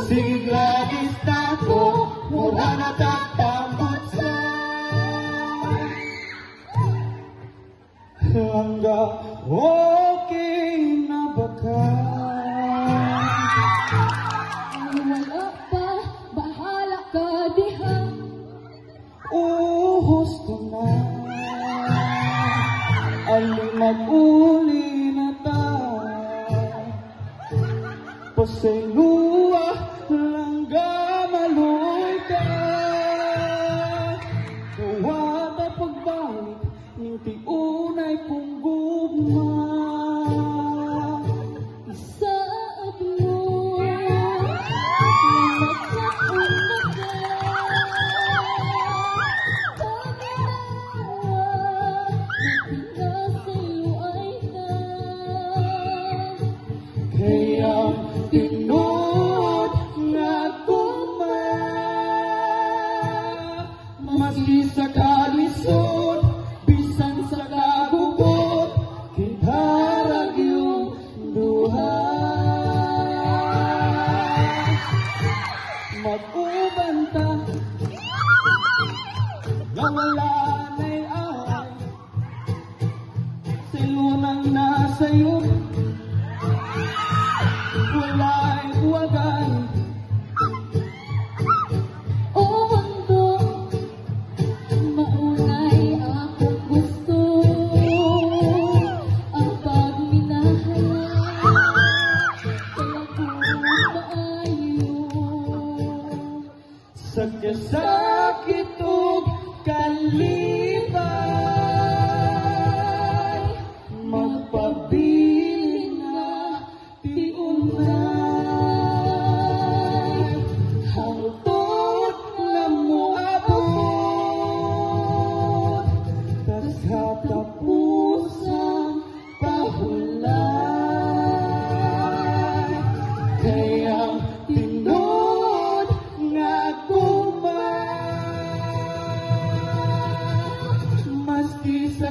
Sigladis na ko, mura na tatambot sa hanggang okay na ba ka? Wala pa, bahala ka diha. Gusto na alin mag-uli na ta. Pasayluwa lang gamaloy ka. Kawata pagbalik ng tiunay kong gugma. Isaad mo kaya tinod nga kuma. Maski sa kalisod, bisan sa kagugot, kinharag yung duha. Mag-ubanta na wala na'y away, silunang nasa'yo. Wala'y buwagan. o mundo, maunay akong gusto ang pagminahala kaya kung maayo Sa kasakit o kalipay, magpabilin na tiunay. Hangtod na moabot, tas katapusang pahulay. Kayang tinod nga kuma, maski sa